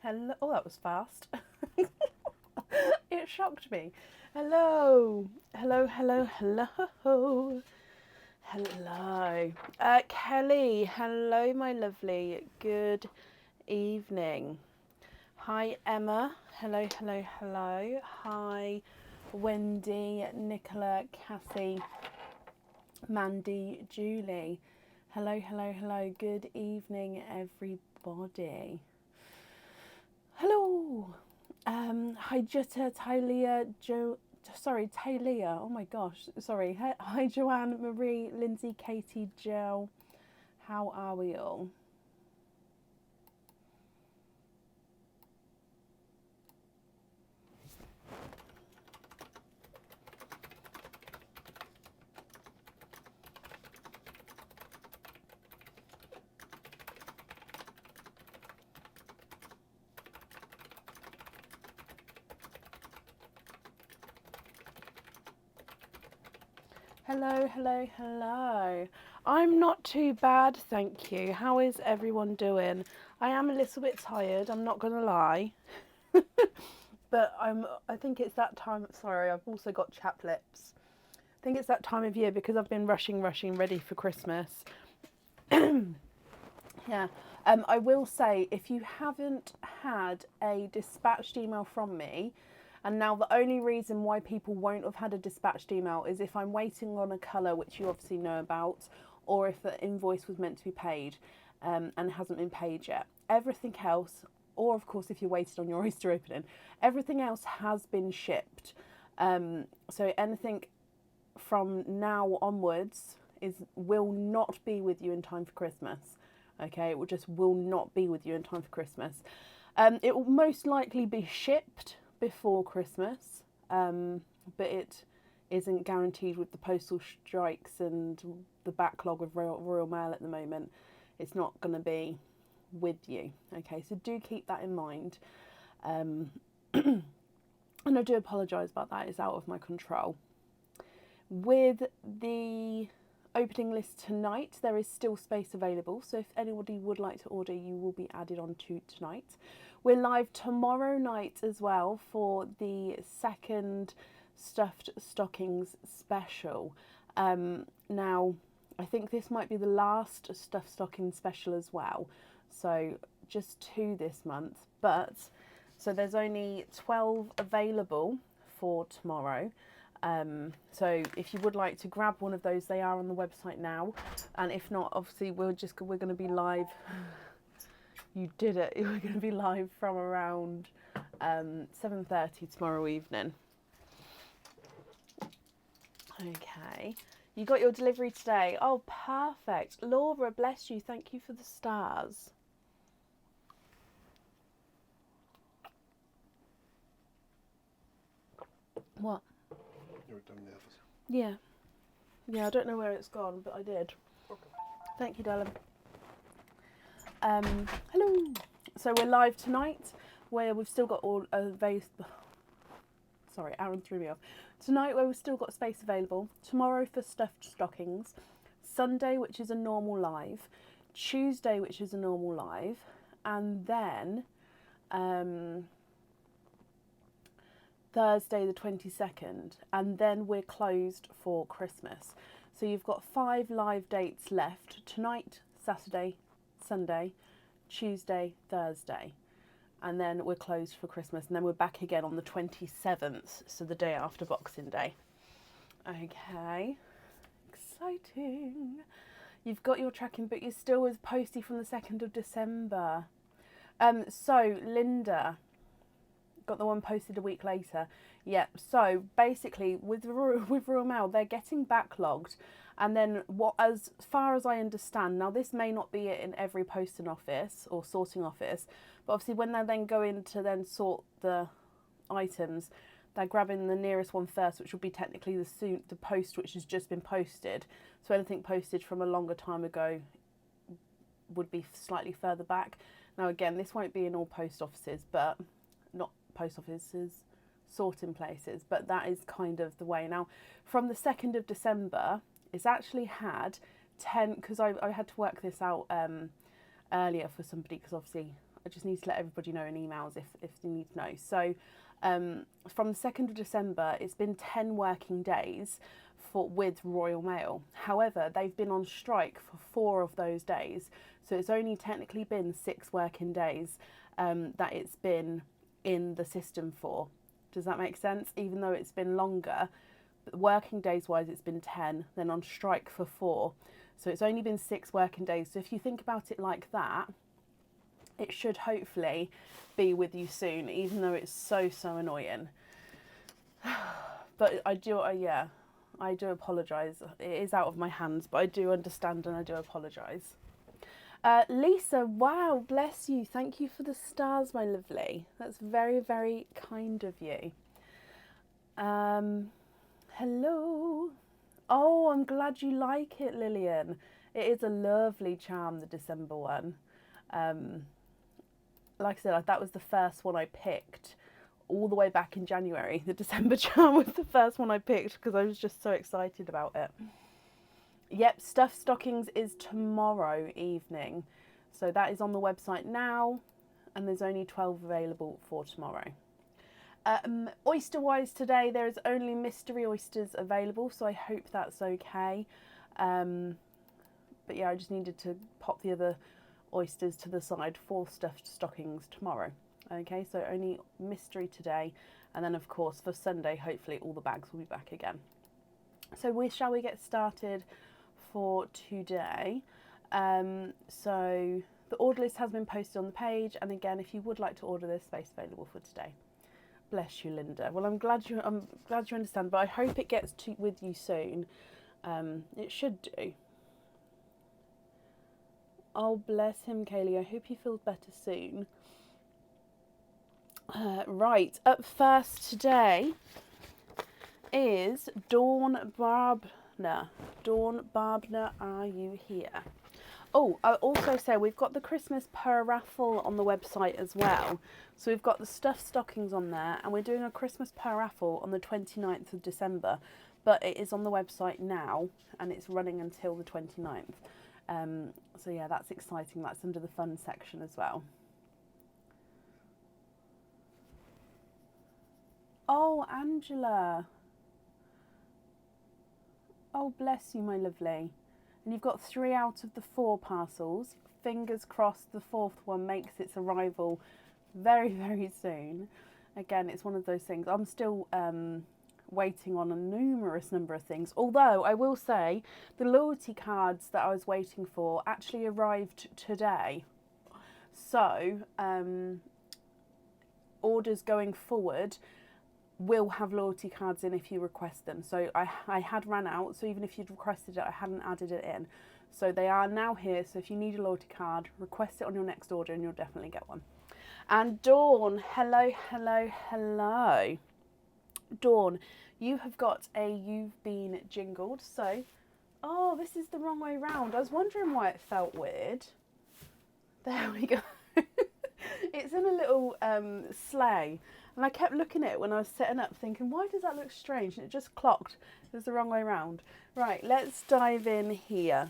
Hello. Oh, that was fast. It shocked me. Hello. Hello, hello, hello. Hello. Kelly, hello, my lovely. Good evening. Hi, Emma. Hello, hello, hello. Hi, Wendy, Nicola, Cassie, Mandy, Julie. Hello, hello, hello. Good evening, everybody. Hello. Hi, Jutta, Talia, Talia. Oh my gosh, sorry. Hi, Joanne, Marie, Lindsay, Katie, Jill. How are we all? Hello, hello, hello. I'm not too bad, thank you. How is everyone doing? I am a little bit tired, I'm not gonna lie. But I think it's that time. Sorry, I've also got chapped lips. I think it's that time of year because I've been rushing ready for Christmas. Yeah. I will say, if you haven't had a dispatched email from me, and now the only reason why people won't have had a dispatched email is if I'm waiting on a colour, which you obviously know about, or if the invoice was meant to be paid and hasn't been paid yet. Everything else, or of course if you're waiting on your oyster opening, everything else has been shipped. So anything from now onwards will not be with you in time for Christmas. Okay, it will not be with you in time for Christmas. It will most likely be shipped before Christmas, but it isn't guaranteed with the postal strikes and the backlog of Royal Mail at the moment. It's not going to be with you. Okay, so do keep that in mind. And I do apologise about that, it's out of my control. With the opening list tonight, there is still space available, so if anybody would like to order, you will be added on to tonight. We're live tomorrow night as well for the second Stuffed Stockings special. Now, I think this might be the last Stuffed Stockings special as well, so just 2 this month, but so there's only 12 available for tomorrow. So if you would like to grab one of those, they are on the website now, and if not, obviously we're going to be live. You did it. We're going to be live from around 7:30 tomorrow evening. Okay. You got your delivery today. Oh, perfect. Laura, bless you. Thank you for the stars. What? You were done the others. Yeah. Yeah, I don't know where it's gone, but I did. Okay. Thank you, darling. Hello. So we're live tonight, where we've still got all sorry, Aaron threw me off. Tonight, where we've still got space available. Tomorrow for Stuffed Stockings. Sunday, which is a normal live. Tuesday, which is a normal live. And then Thursday the 22nd. And then we're closed for Christmas. So you've got 5 live dates left. Tonight, Saturday, Sunday, Tuesday, Thursday. And then we're closed for Christmas. And then we're back again on the 27th. So the day after Boxing Day. Okay. Exciting. You've got your tracking, but you're still with Posty from the 2nd of December. So Linda got the one posted a week later. Yeah, so basically with Royal Mail, they're getting backlogged. And then as far as I understand, now this may not be it in every posting office or sorting office, but obviously when they're then going to then sort the items, they're grabbing the nearest one first, which will be technically the post which has just been posted. So anything posted from a longer time ago would be slightly further back. Now again, this won't be in all post offices, but not post offices, sorting places, but that is kind of the way. Now, from the 2nd of December, it's actually had 10, because I had to work this out earlier for somebody, because obviously I just need to let everybody know in emails if they need to know. So from the 2nd of December, it's been 10 working days with Royal Mail. However, they've been on strike for 4 of those days. So it's only technically been 6 working days that it's been in the system for. Does that make sense? Even though it's been longer, working days wise, it's been 10, then on strike for 4. So it's only been 6 working days. So if you think about it like that, it should hopefully be with you soon, even though it's so annoying. But I do apologise. It is out of my hands, but I do understand and I do apologise. Lisa, wow, bless you. Thank you for the stars, my lovely. That's very, very kind of you. Hello. Oh, I'm glad you like it, Lillian. It is a lovely charm, the December one. Like I said, that was the first one I picked all the way back in January. The December charm was the first one I picked because I was just so excited about it. Yep, Stuffed Stockings is tomorrow evening. So that is on the website now, and there's only 12 available for tomorrow. Oyster-wise today, there is only mystery oysters available, so I hope that's okay. But yeah, I just needed to pop the other oysters to the side for Stuffed Stockings tomorrow. Okay, so only mystery today, and then of course for Sunday, hopefully all the bags will be back again. So shall we get started for today? So the order list has been posted on the page, and again, if you would like to order, there's space available for today. Bless you, Linda. Well, I'm glad you understand, but I hope it gets with you soon. It should do. Oh, bless him, Kaylee. I hope he feels better soon. Right, up first today is Dawn Barbner. Dawn Barbner, are you here? Oh, I'll also say we've got the Christmas per raffle on the website as well. So we've got the Stuffed Stockings on there, and we're doing a Christmas per raffle on the 29th of December. But it is on the website now, and it's running until the 29th. So yeah, that's exciting. That's under the fun section as well. Oh, Angela. Oh, bless you, my lovely. And you've got 3 out of the 4 parcels. Fingers crossed the 4th one makes its arrival very, very soon. Again, it's one of those things. I'm still waiting on a numerous number of things. Although, I will say, the loyalty cards that I was waiting for actually arrived today. So, orders going forward will have loyalty cards in if you request them. So I had ran out, so even if you'd requested it, I hadn't added it in. So they are now here, so if you need a loyalty card, request it on your next order and you'll definitely get one. And Dawn, hello, hello, hello. Dawn, you have got You've Been Jingled. So, oh, this is the wrong way round. I was wondering why it felt weird. There we go. It's in a little sleigh. And I kept looking at it when I was setting up thinking, why does that look strange? And it just clocked. It was the wrong way round. Right, let's dive in here.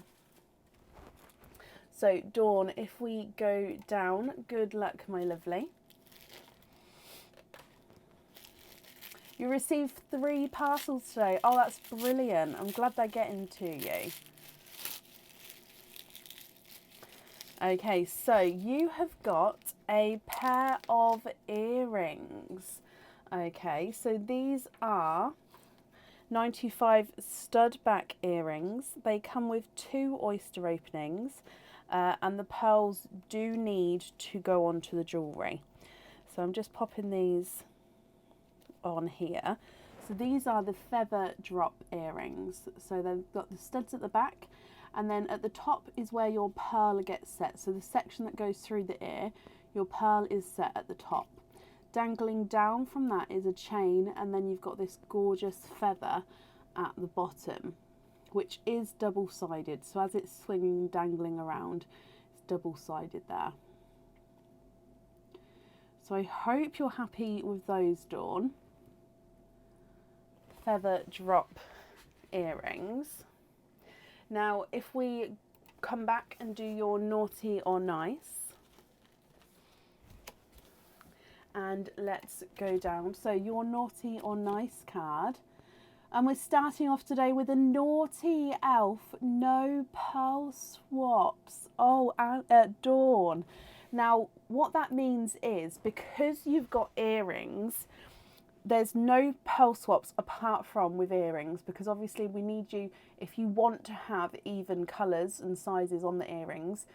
So, Dawn, if we go down, good luck, my lovely. You received 3 parcels today. Oh, that's brilliant. I'm glad they're getting to you. Okay, so you have got a pair of earrings. Okay, so these are 925 stud back earrings. They come with 2 oyster openings, and the pearls do need to go onto the jewellery. So I'm just popping these on here. So these are the feather drop earrings. So they've got the studs at the back, and then at the top is where your pearl gets set. So the section that goes through the ear, your pearl is set at the top. Dangling down from that is a chain, and then you've got this gorgeous feather at the bottom, which is double-sided. So as it's swinging and dangling around, it's double-sided there. So I hope you're happy with those, Dawn. Feather drop earrings. Now, if we come back and do your naughty or nice, And let's go down. So your naughty or nice card. And we're starting off today with a naughty elf. No pearl swaps. Oh, Dawn. Now, what that means is because you've got earrings, there's no pearl swaps apart from with earrings, because obviously we need you, if you want to have even colours and sizes on the earrings,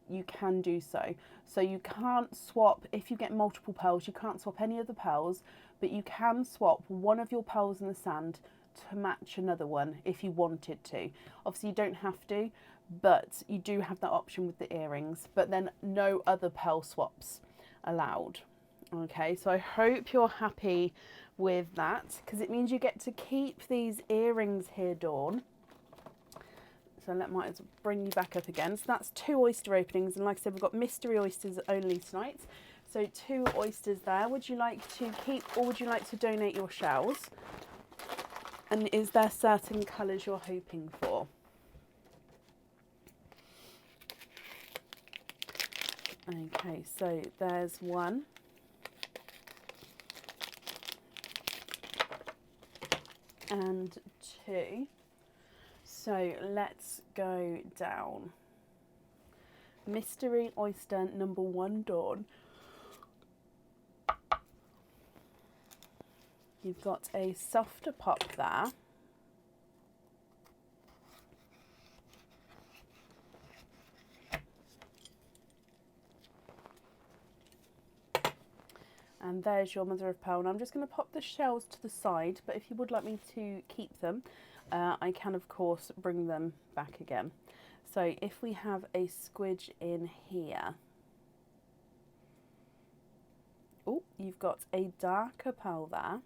you can do so. So you can't swap, if you get multiple pearls, you can't swap any of the pearls, but you can swap one of your pearls in the sand to match another one if you wanted to. Obviously you don't have to, but you do have that option with the earrings, but then no other pearl swaps allowed. Okay, so I hope you're happy with that, because it means you get to keep these earrings here, Dawn. So might as well bring you back up again. So that's 2 oyster openings, and like I said, we've got mystery oysters only tonight. So 2 oysters there. Would you like to keep, or would you like to donate your shells? And is there certain colours you're hoping for? Okay, so there's 1. And 2. So let's go down. Mystery oyster number 1, Dawn. You've got a softer pop there. And there's your mother of pearl. And I'm just going to pop the shells to the side, but if you would like me to keep them, I can of course bring them back again. So if we have a squidge in here, oh, you've got a darker pearl there.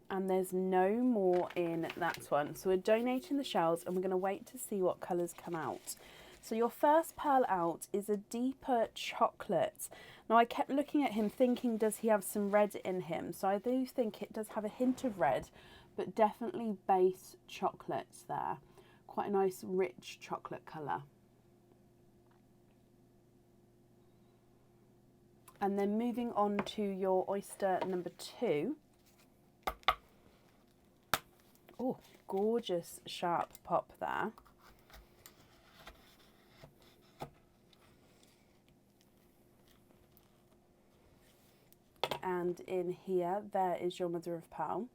And there's no more in that one. So we're donating the shells and we're going to wait to see what colours come out. So your first pearl out is a deeper chocolate. Now I kept looking at him thinking, does he have some red in him? So I do think it does have a hint of red, but definitely base chocolates there. Quite a nice rich chocolate colour. And then moving on to your oyster number 2. Oh, gorgeous sharp pop there. And in here, there is your mother of pearl.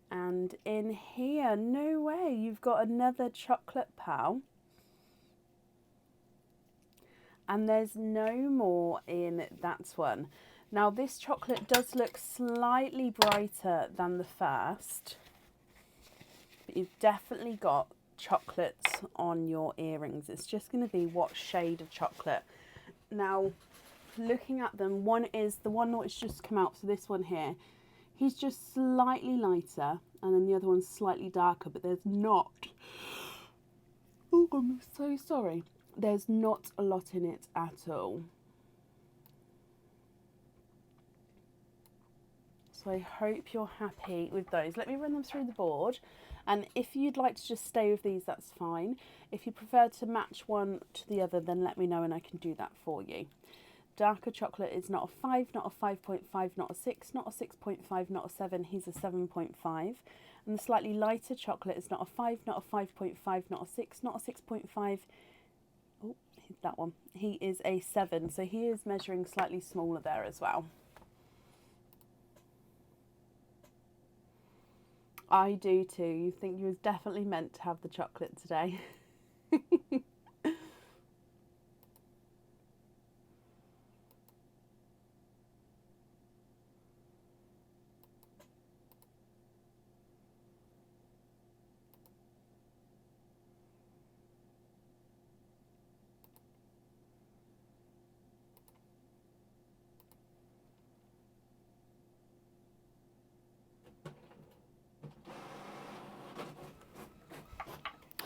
And in here, no way, you've got another chocolate pearl. And there's no more in that one. Now this chocolate does look slightly brighter than the first, but you've definitely got chocolates on your earrings. It's just going to be what shade of chocolate. Now, looking at them, one is the one that's just come out, so this one here, he's just slightly lighter, and then the other one's slightly darker, but there's not, oh, I'm so sorry, there's not a lot in it at all. So I hope you're happy with those. Let me run them through the board. And if you'd like to just stay with these, that's fine. If you prefer to match one to the other, then let me know and I can do that for you. Darker chocolate is not a 5, not a 5.5, not a 6, not a 6.5, not a 7. He's a 7.5. And the slightly lighter chocolate is not a 5, not a 5.5, not a 6, not a 6.5. Oh, that one. He is a 7. So he is measuring slightly smaller there as well. I do too. You think you was definitely meant to have the chocolate today.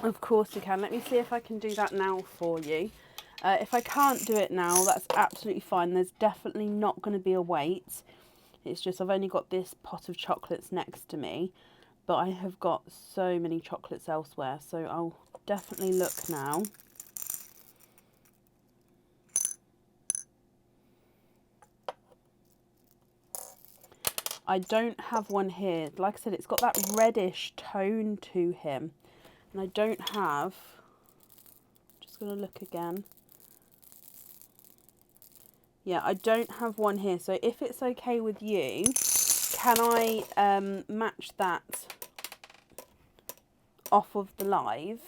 Of course you can. Let me see if I can do that now for you. If I can't do it now, that's absolutely fine. There's definitely not going to be a wait. It's just I've only got this pot of chocolates next to me, but I have got so many chocolates elsewhere. So I'll definitely look now. I don't have one here. Like I said, it's got that reddish tone to him. And I don't have, just going to look again. Yeah, I don't have one here. So if it's okay with you, can I match that off of the live?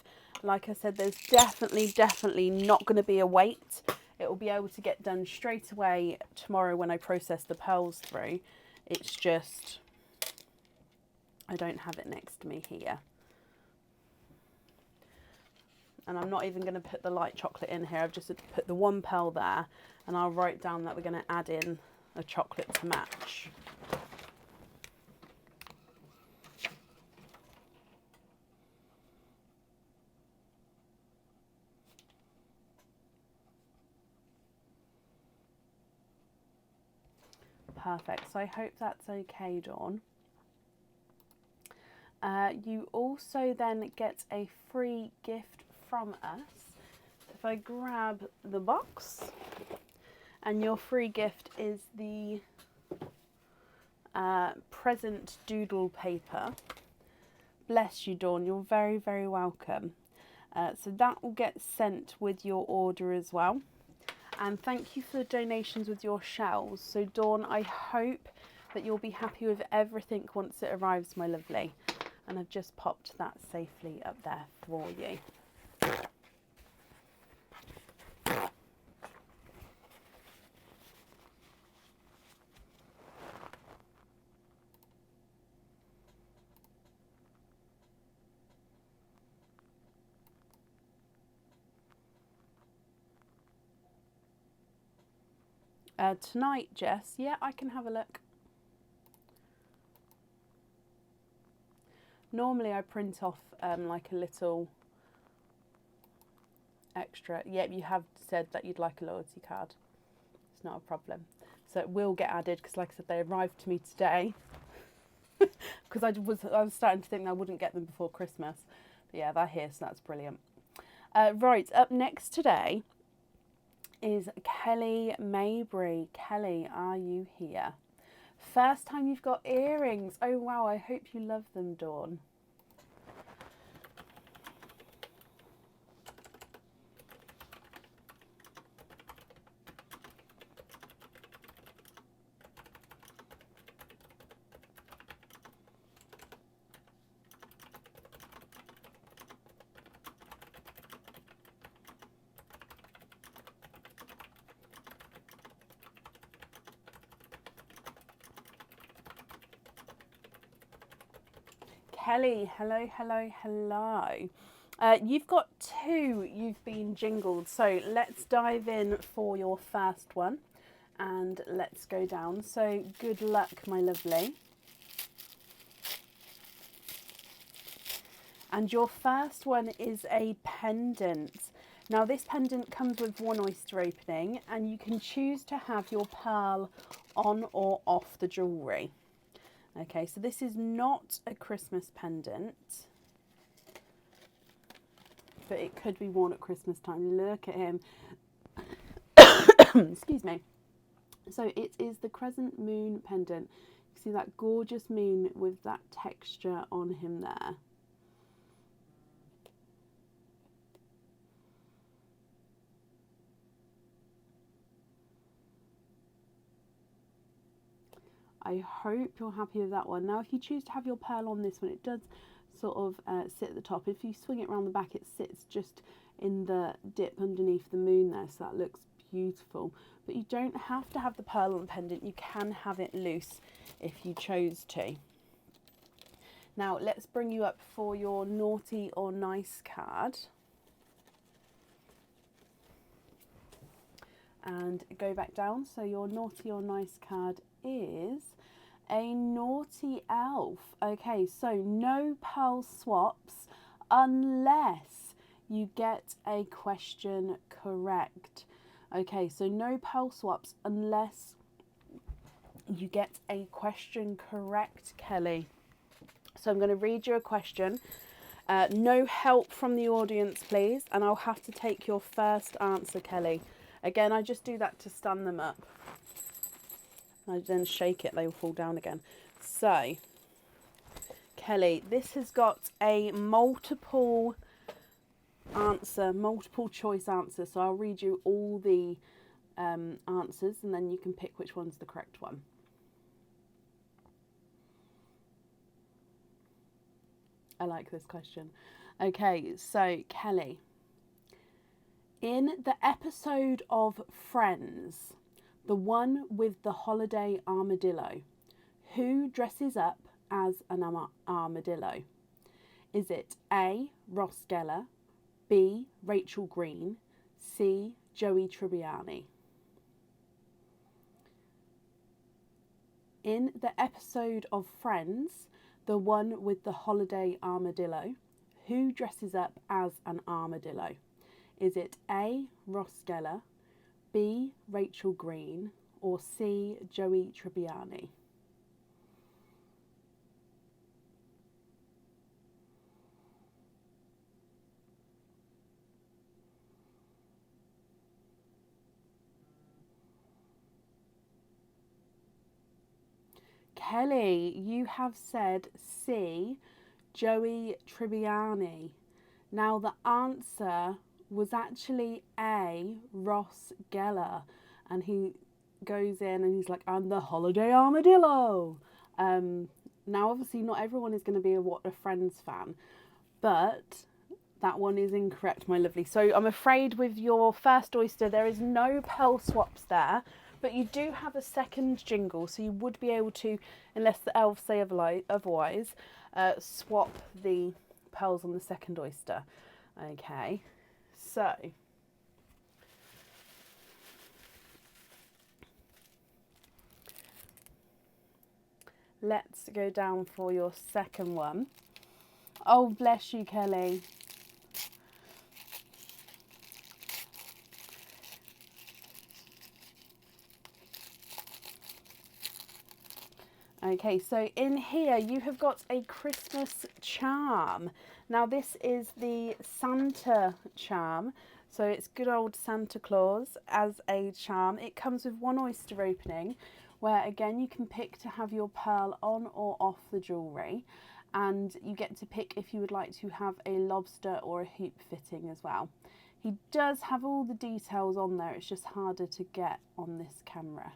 Like I said, there's definitely not going to be a wait. It will be able to get done straight away tomorrow when I process the pearls through. It's just, I don't have it next to me here. And I'm not even going to put the light chocolate in here. I've just put the one pearl there, and I'll write down that we're going to add in a chocolate to match. Perfect. So I hope that's okay, Dawn. You also then get a free gift from us. If I grab the box, and your free gift is the present doodle paper. Bless you, Dawn. You're very, very welcome. So that will get sent with your order as well. And thank you for the donations with your shells. So Dawn, I hope that you'll be happy with everything once it arrives, my lovely. And I've just popped that safely up there for you. Tonight, Jess, yeah, I can have a look. Normally I print off like a little extra. Yep, you have said that you'd like a loyalty card. It's not a problem. So it will get added because, like I said, they arrived to me today. Because I was starting to think I wouldn't get them before Christmas. But yeah, they're here, so that's brilliant. Right, up next today is Kelly Mabry. Kelly, are you here? First time you've got earrings. Oh wow, I hope you love them, Dawn. Kelly, hello, hello, hello. You've got two you've been jingled, so let's dive in for your first one and let's go down. So good luck, my lovely. And your first one is a pendant. Now this pendant comes with one oyster opening, and you can choose to have your pearl on or off the jewellery. Okay, so this is not a Christmas pendant, but it could be worn at Christmas time. Look at him. Excuse me. So it is the crescent moon pendant. You see that gorgeous moon with that texture on him there. I hope you're happy with that one. Now, if you choose to have your pearl on this one, it does sort of sit at the top. If you swing it around the back, it sits just in the dip underneath the moon there, so that looks beautiful. But you don't have to have the pearl on the pendant. You can have it loose if you chose to. Now, let's bring you up for your naughty or nice card. And go back down. So your naughty or nice card is a naughty elf. Okay, so no pearl swaps unless you get a question correct. Okay, so no pearl swaps unless you get a question correct, Kelly. So I'm going to read you a question. No help from the audience, please. And I'll have to take your first answer, Kelly. Again, I just do that to stun them up. I then shake it, they will fall down again. So, Kelly, this has got a multiple choice answer. So I'll read you all the answers and then you can pick which one's the correct one. I like this question. Okay, so Kelly, in the episode of Friends, the one with the holiday armadillo, who dresses up as an armadillo? Is it A, Ross Geller, B, Rachel Green, C, Joey Tribbiani? In the episode of Friends, the one with the holiday armadillo, who dresses up as an armadillo? Is it A, Ross Geller, B, Rachel Green, or C, Joey Tribbiani? Kelly, you have said C, Joey Tribbiani. Now the answer was actually A, Ross Geller, and he goes in and he's like, I'm the holiday armadillo. Now obviously not everyone is going to be a What a Friends fan, but that one is incorrect, my lovely. So I'm afraid with your first oyster there is no pearl swaps there, but you do have a second jingle, so you would be able to, unless the elves say otherwise, swap the pearls on the second oyster. Okay, so let's go down for your second one. Oh, bless you, Kelly. Okay, so in here you have got a Christmas charm. Now this is the Santa charm. So it's good old Santa Claus as a charm. It comes with one oyster opening where again you can pick to have your pearl on or off the jewellery. And you get to pick if you would like to have a lobster or a hoop fitting as well. He does have all the details on there, it's just harder to get on this camera.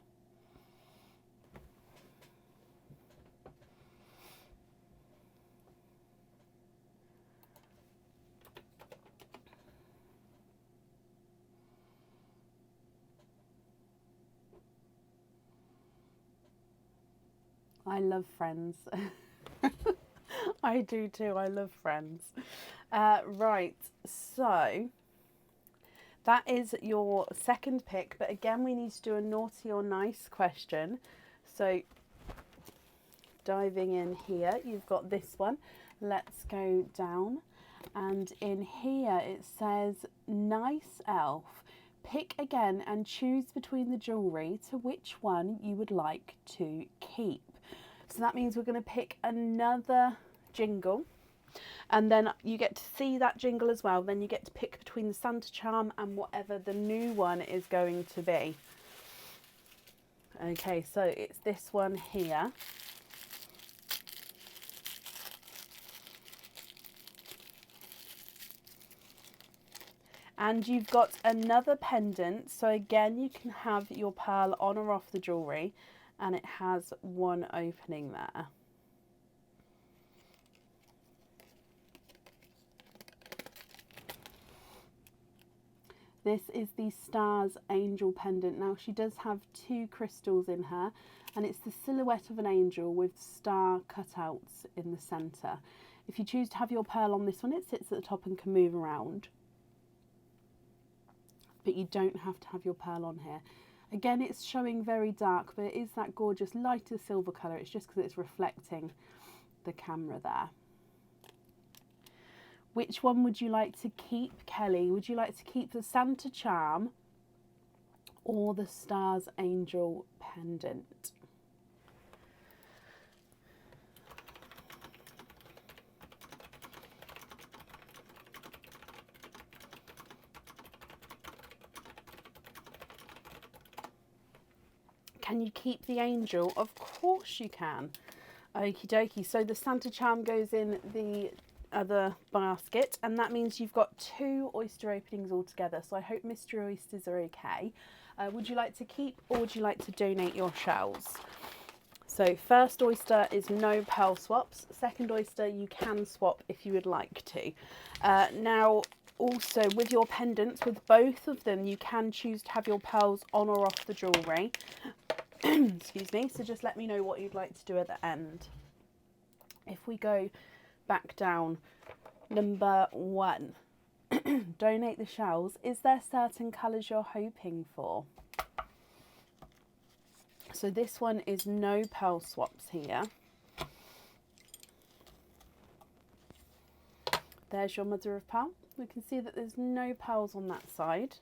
I love Friends. I do too, I love Friends. Right, so that is your second pick, but again we need to do a naughty or nice question. So diving in here, you've got this one. Let's go down, and in here it says, nice elf, pick again and choose between the jewellery to which one you would like to keep. So that means we're going to pick another jingle, and then you get to see that jingle as well. Then you get to pick between the Santa charm and whatever the new one is going to be. Okay, so it's this one here. And you've got another pendant, so again you can have your pearl on or off the jewellery, and it has one opening there. This is the Stars Angel pendant. Now she does have two crystals in her, and it's the silhouette of an angel with star cutouts in the centre. If you choose to have your pearl on this one, it sits at the top and can move around. But you don't have to have your pearl on here. Again, it's showing very dark, but it is that gorgeous lighter silver colour. It's just because it's reflecting the camera there. Which one would you like to keep, Kelly? Would you like to keep the Santa charm or the Stars Angel pendant? Can you keep the angel? Of course you can. Okie dokie. So the Santa charm goes in the other basket, and that means you've got 2 oyster openings altogether. So I hope mystery oysters are okay. Would you like to keep, or would you like to donate your shells? So first oyster is no pearl swaps. Second oyster you can swap if you would like to. Now also with your pendants, with both of them you can choose to have your pearls on or off the jewellery. Excuse me. So just let me know what you'd like to do at the end. If we go back down, number 1, donate the shells. Is there certain colours you're hoping for? So this one is no pearl swaps here. There's your mother of pearl. We can see that there's no pearls on that side.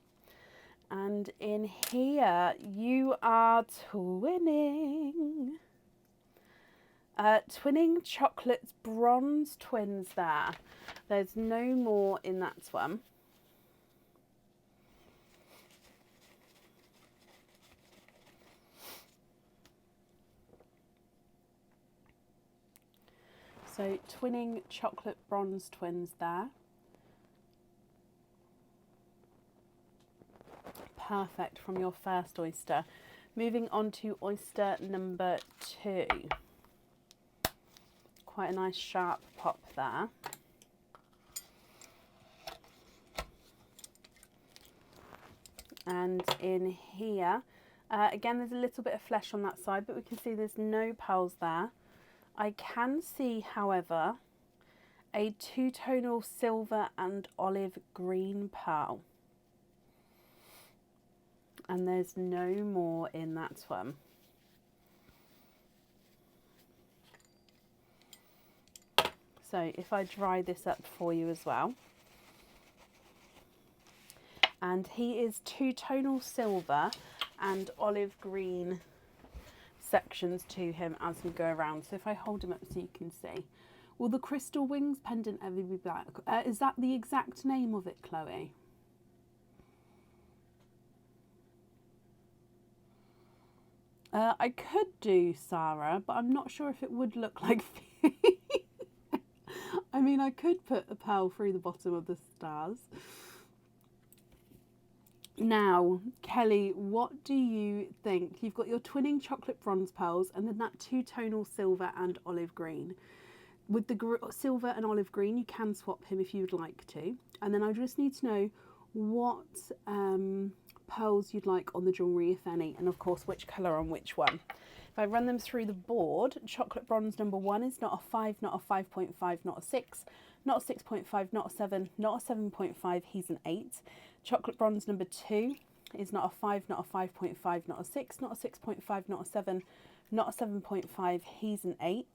And in here you are twinning. Twinning chocolates bronze twins there. There's no more in that one. So twinning chocolate bronze twins there. Perfect from your first oyster. Moving on to oyster number 2. Quite a nice sharp pop there. And in here, again there's a little bit of flesh on that side, but we can see there's no pearls there. I can see, however, a 2-tonal silver and olive green pearl. And there's no more in that one. So if I dry this up for you as well. And he is 2-tonal silver and olive green sections to him as we go around. So if I hold him up so you can see. Will the crystal wings pendant ever be black? Is that the exact name of it, Chloe? I could do Sarah, but I'm not sure if it would look like I mean, I could put a pearl through the bottom of the stars. Now, Kelly, what do you think? You've got your twinning chocolate bronze pearls and then that 2-tonal silver and olive green. With the silver and olive green, you can swap him if you would like to. And then I just need to know what pearls you'd like on the jewellery, if any, and of course which colour on which one. If I run them through the board, chocolate bronze number 1 is not a 5, not a 5.5, not a 6, not a 6.5, not a 7, not a 7.5, he's an 8. Chocolate bronze number 2 is not a 5, not a 5.5, not a 6, not a 6.5, not a 7, not a 7.5, he's an 8.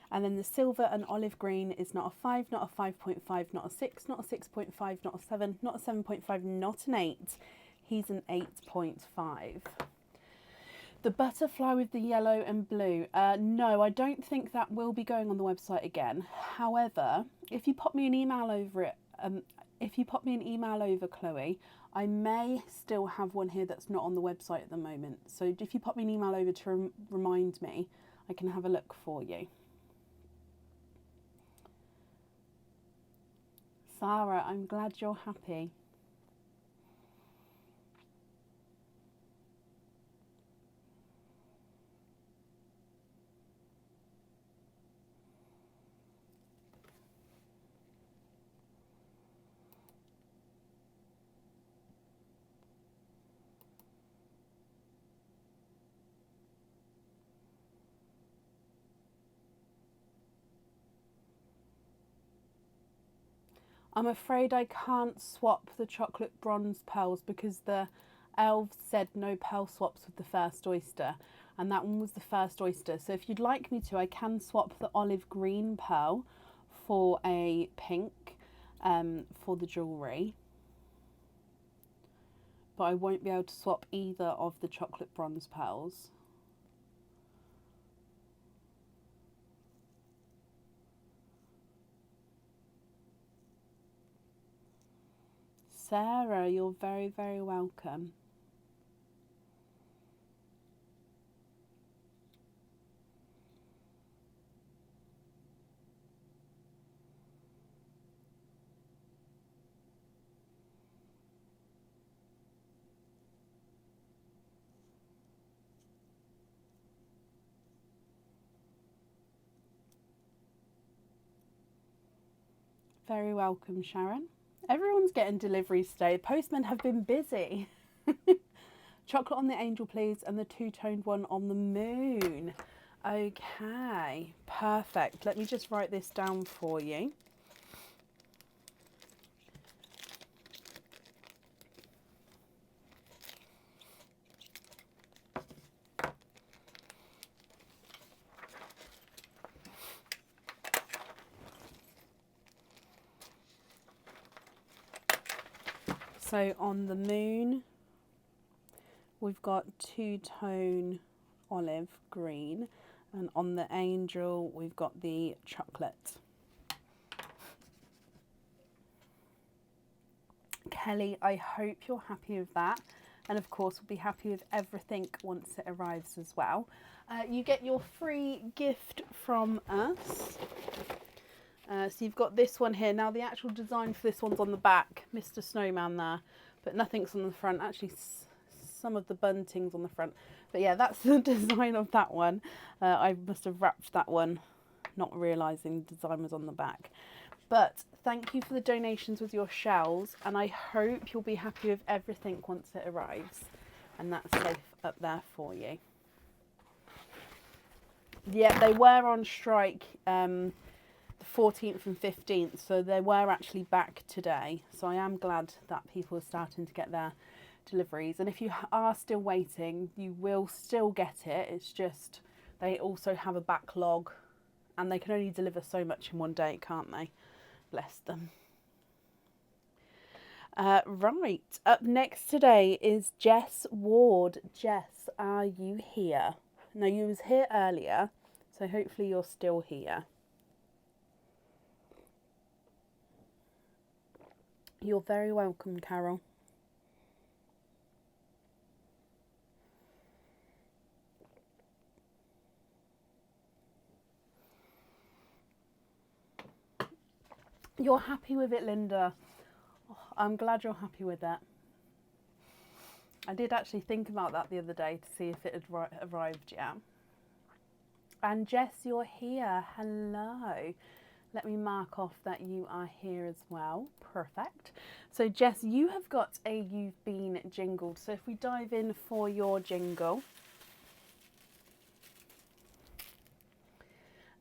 And then the silver and olive green is not a 5, not a 5.5, not a 6, not a 6.5, not a 7, not a 7.5, not an 8. He's an 8.5. The butterfly with the yellow and blue. No, I don't think that will be going on the website again. However, if you pop me an email over it, Chloe, I may still have one here that's not on the website at the moment. So if you pop me an email over to remind me, I can have a look for you. Sarah, I'm glad you're happy. I'm afraid I can't swap the chocolate bronze pearls because the elves said no pearl swaps with the first oyster, and that one was the first oyster. So if you'd like me to, I can swap the olive green pearl for a pink for the jewellery, but I won't be able to swap either of the chocolate bronze pearls. Sarah, you're very, very welcome. Very welcome, Sharon. Everyone's getting deliveries today. Postmen have been busy. Chocolate on the angel, please, and the two-toned one on the moon. Okay, perfect. Let me just write this down for you. So on the moon, we've got two-tone olive green, and on the angel, we've got the chocolate. Kelly, I hope you're happy with that. And of course, we'll be happy with everything once it arrives as well. You get your free gift from us. So you've got this one here. Now the actual design for this one's on the back, Mr. Snowman there, but nothing's on the front. Actually, some of the bunting's on the front. But yeah, that's the design of that one. I must have wrapped that one, not realising the design was on the back. But thank you for the donations with your shells, and I hope you'll be happy with everything once it arrives. And that's safe up there for you. Yeah, they were on strike the 14th and 15th, so they were actually back today. So I am glad that people are starting to get their deliveries. And if you are still waiting, you will still get it. It's just they also have a backlog, and they can only deliver so much in one day, can't they? Bless them. Right, up next today is Jess Ward. Jess, are you here? No, you was here earlier, so hopefully you're still here. You're very welcome, Carol. You're happy with it, Linda. Oh, I'm glad you're happy with it. I did actually think about that the other day to see if it had arrived yet. And Jess, you're here. Hello. Let me mark off that you are here as well. Perfect. So Jess, you have got a You've Been Jingled. So if we dive in for your jingle.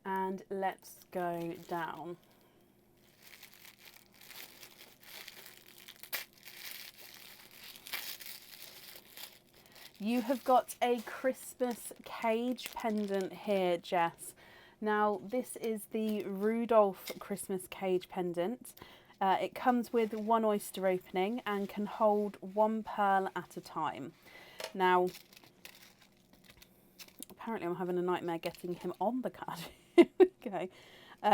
And let's go down. You have got a Christmas cage pendant here, Jess. Now, this is the Rudolph Christmas cage pendant. It comes with one oyster opening and can hold one pearl at a time. Now, apparently I'm having a nightmare getting him on the card. Okay.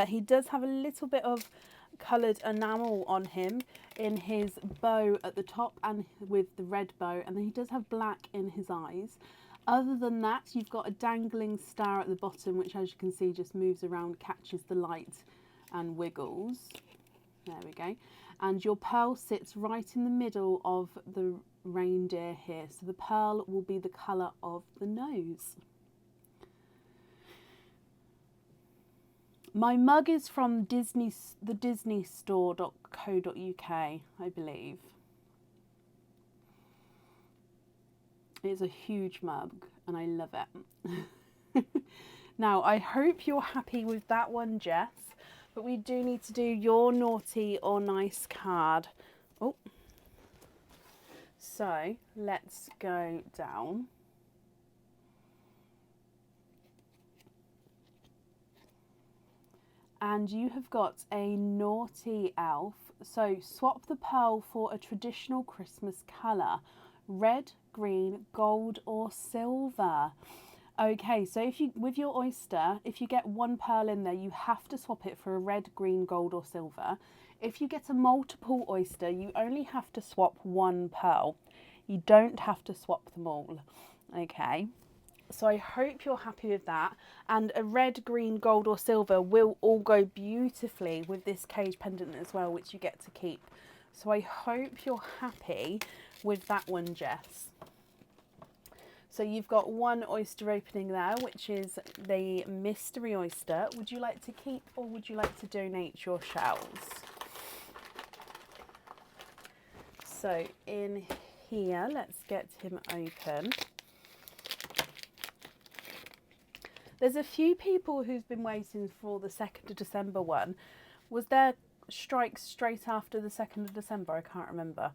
He does have a little bit of coloured enamel on him in his bow at the top and with the red bow, and then he does have black in his eyes. Other than that, you've got a dangling star at the bottom, which as you can see just moves around, catches the light and wiggles. There we go. And your pearl sits right in the middle of the reindeer here, so the pearl will be the colour of the nose. My mug is from the disneystore.co.uk, I believe. It's a huge mug and I love it. Now, I hope you're happy with that one, Jess, but we do need to do your naughty or nice card. Oh, so let's go down. And you have got a naughty elf. So swap the pearl for a traditional Christmas colour. Red, green, gold or silver. Okay, so if you, with your oyster, if you get one pearl in there, you have to swap it for a red, green, gold or silver. If you get a multiple oyster, you only have to swap one pearl. You don't have to swap them all. Okay. So I hope you're happy with that, and a red, green, gold or silver will all go beautifully with this cage pendant as well, which you get to keep. So I hope you're happy with that one, Jess. So you've got one oyster opening there, which is the mystery oyster. Would you like to keep or would you like to donate your shells? so in here, let's get him open. There's a few people who've been waiting for the 2nd of December one. Was there strikes straight after the 2nd of December? I can't remember.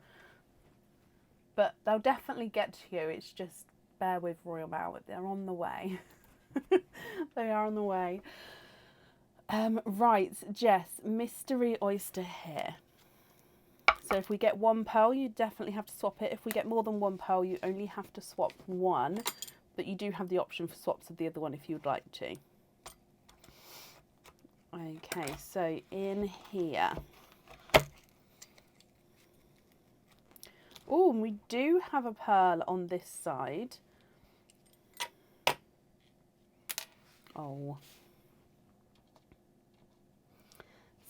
But they'll definitely get to you. It's just bear with Royal Mail. They're on the way. They are on the way. Right, Jess, mystery oyster here. So if we get 1 pearl, you definitely have to swap it. If we get more than 1 pearl, you only have to swap 1. But you do have the option for swaps of the other one if you'd like to. Okay, so in here. Oh, and we do have a pearl on this side. Oh.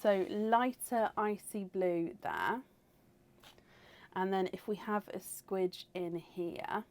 So lighter icy blue there. And then if we have a squidge in here.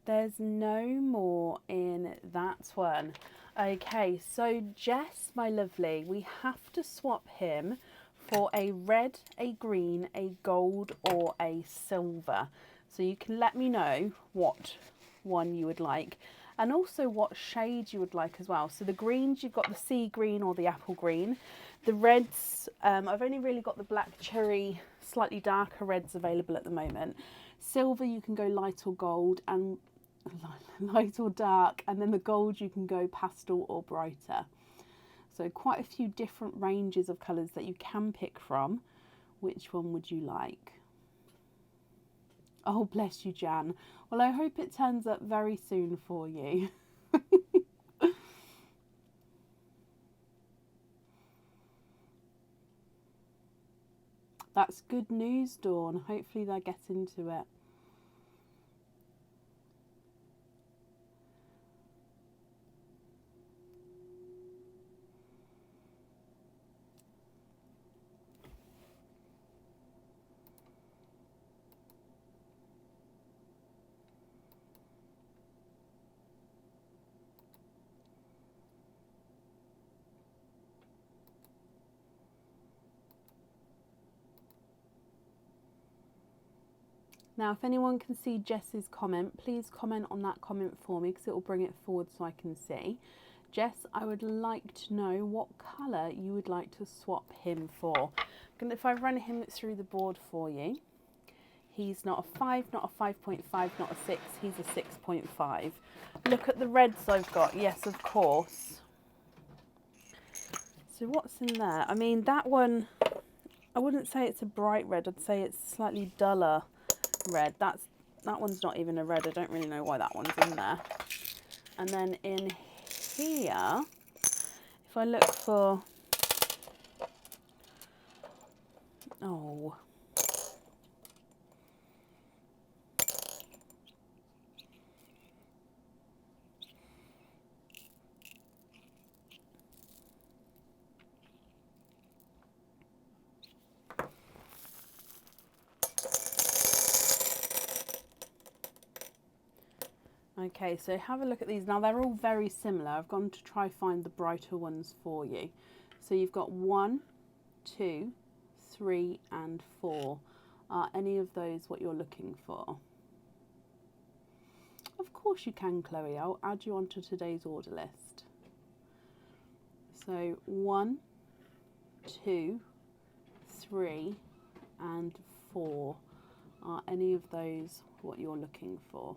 There's no more in that one. Okay, so Jess, my lovely, we have to swap him for a red, a green, a gold or a silver. So you can let me know what one you would like and also what shade you would like as well. So the greens, you've got the sea green or the apple green. The reds, I've only really got the black cherry, slightly darker reds available at the moment. Silver, you can go light or gold, and light or dark, and then the gold you can go pastel or brighter. So quite a few different ranges of colours that you can pick from. Which one would you like? Oh, bless you, Jan. Well, I hope it turns up very soon for you. That's good news, Dawn. Hopefully they're getting to it. Now, if anyone can see Jess's comment, please comment on that comment for me because it will bring it forward so I can see. Jess, I would like to know what colour you would like to swap him for. If I run him through the board for you, he's not a 5, not a 5.5, not a 6, he's a 6.5. Look at the reds I've got, yes, of course. So what's in there? I mean, that one, I wouldn't say it's a bright red, I'd say it's slightly duller red. That one's not even a red. I don't really know why that one's in there. And then in here, if I look for, oh, okay, so have a look at these. Now they're all very similar. I've gone to try find the brighter ones for you. So you've got 1, 2, 3 and 4. Are any of those what you're looking for? Of course you can, Chloe. I'll add you onto today's order list. So 1, 2, 3 and 4. Are any of those what you're looking for?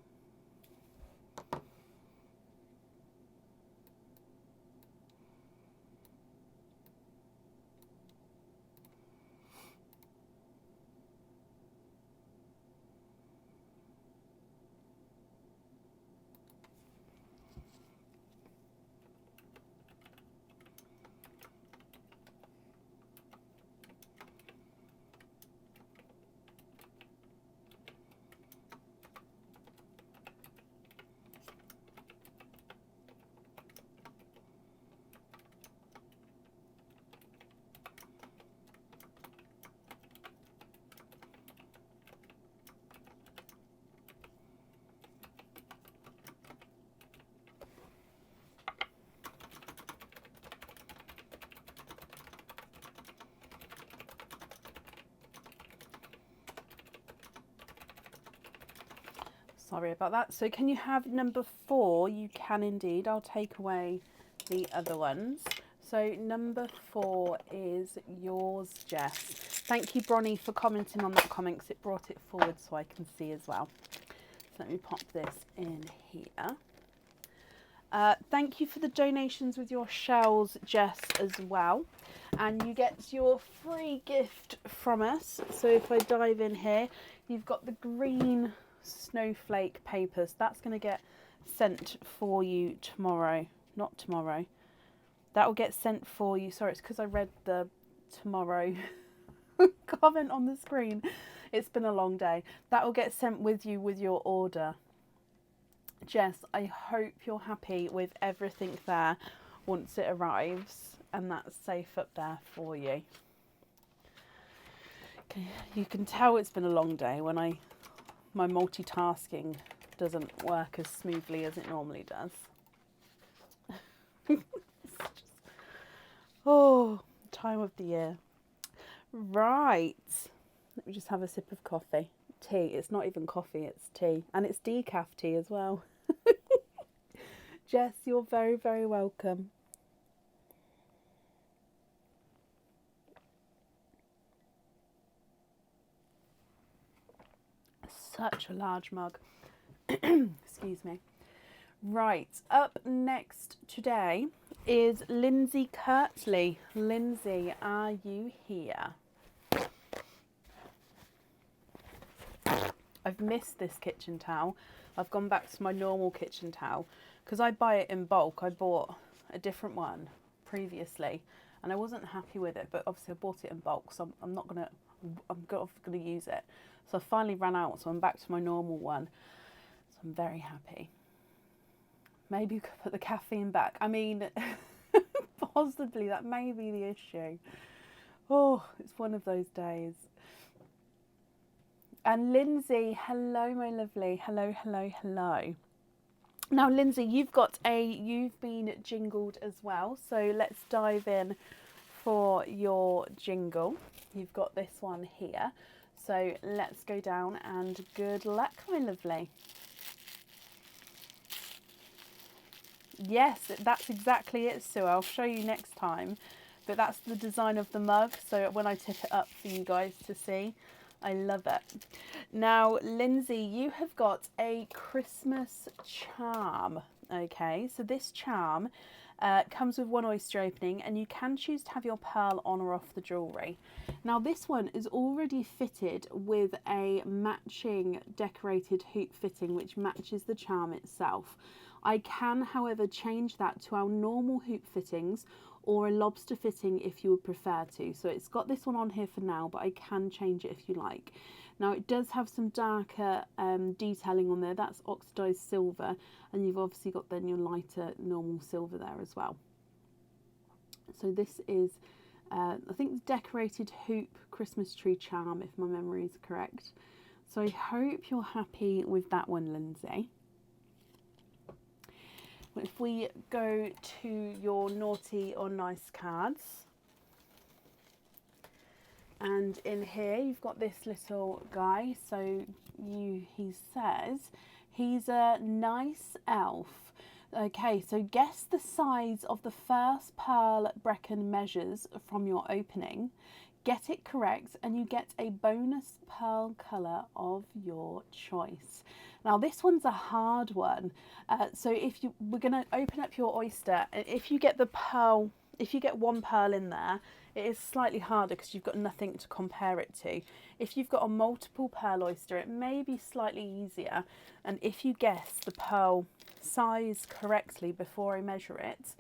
Sorry about that. So can you have number 4? You can indeed. I'll take away the other ones. So number 4 is yours, Jess. Thank you, Bronnie, for commenting on that comment because it brought it forward so I can see as well. So let me pop this in here. Thank you for the donations with your shells, Jess, as well. And you get your free gift from us. So if I dive in here, you've got the green snowflake papers. That's going to get sent for you tomorrow. Not tomorrow. That will get sent for you. Sorry, it's because I read the tomorrow comment on the screen. It's been a long day. That will get sent with you with your order. Jess, I hope you're happy with everything there once it arrives, and that's safe up there for you. Okay, you can tell it's been a long day when my multitasking doesn't work as smoothly as it normally does. Oh, time of the year. Right. Let me just have a sip of coffee. Tea. It's not even coffee, it's tea. And it's decaf tea as well. Jess, you're very, very welcome. Such a large mug. Excuse me. Right, up next today is Lindsay Kirtley. Lindsay, are you here? I've missed this kitchen towel. I've gone back to my normal kitchen towel because I buy it in bulk. I bought a different one previously and I wasn't happy with it, but obviously I bought it in bulk, so I'm gonna use it. So I finally ran out, so I'm back to my normal one. So I'm very happy. Maybe you could put the caffeine back. I mean, possibly that may be the issue. Oh, it's one of those days. And Lindsay, hello, my lovely. Hello, hello, hello. Now, Lindsay, you've been jingled as well. So let's dive in for your jingle. You've got this one here. So let's go down and good luck, my lovely. Yes, that's exactly it, Sue. I'll show you next time. But that's the design of the mug. So when I tip it up for you guys to see, I love it. Now, Lindsay, you have got a Christmas charm. Okay, so this charm comes with one oyster opening and you can choose to have your pearl on or off the jewellery. Now, this one is already fitted with a matching decorated hoop fitting which matches the charm itself. I can, however, change that to our normal hoop fittings or a lobster fitting if you would prefer to. So it's got this one on here for now, but I can change it if you like. Now it does have some darker detailing on there. That's oxidized silver, and you've obviously got then your lighter normal silver there as well. So this is, I think, the decorated hoop Christmas tree charm, if my memory is correct. So I hope you're happy with that one, Lindsay. If we go to your naughty or nice cards, and in here you've got this little guy. So he says he's a nice elf. Okay, so guess the size of the first pearl Brecon measures from your opening. Get it correct and you get a bonus pearl colour of your choice. Now this one's a hard one. So we're going to open up your oyster, and if you get the pearl, if you get one pearl in there, it is slightly harder because you've got nothing to compare it to. If you've got a multiple pearl oyster, it may be slightly easier. And if you guess the pearl size correctly before I measure it,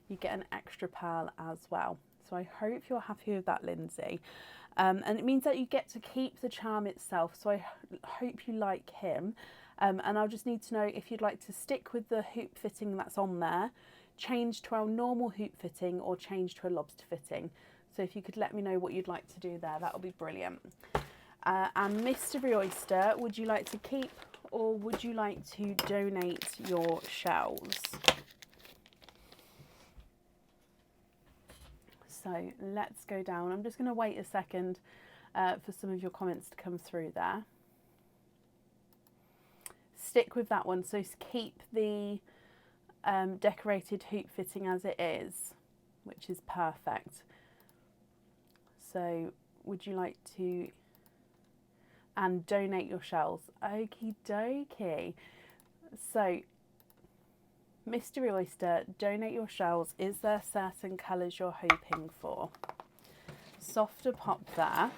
you get an extra pearl as well. So I hope you're happy with that, Lindsay. And it means that you get to keep the charm itself. So I hope you like him. And I'll just need to know if you'd like to stick with the hoop fitting that's on there, change to our normal hoop fitting, or change to a lobster fitting. So if you could let me know what you'd like to do there, that would be brilliant. And Mystery Oyster, would you like to keep or would you like to donate your shells? So let's go down. I'm just going to wait a second for some of your comments to come through there. stick with that one. So keep the decorated hoop fitting as it is, which is perfect. So would you like to, and donate your shells? Okie dokie. So Mystery Oyster, donate your shells. Is there certain colours you're hoping for? Softer pop there.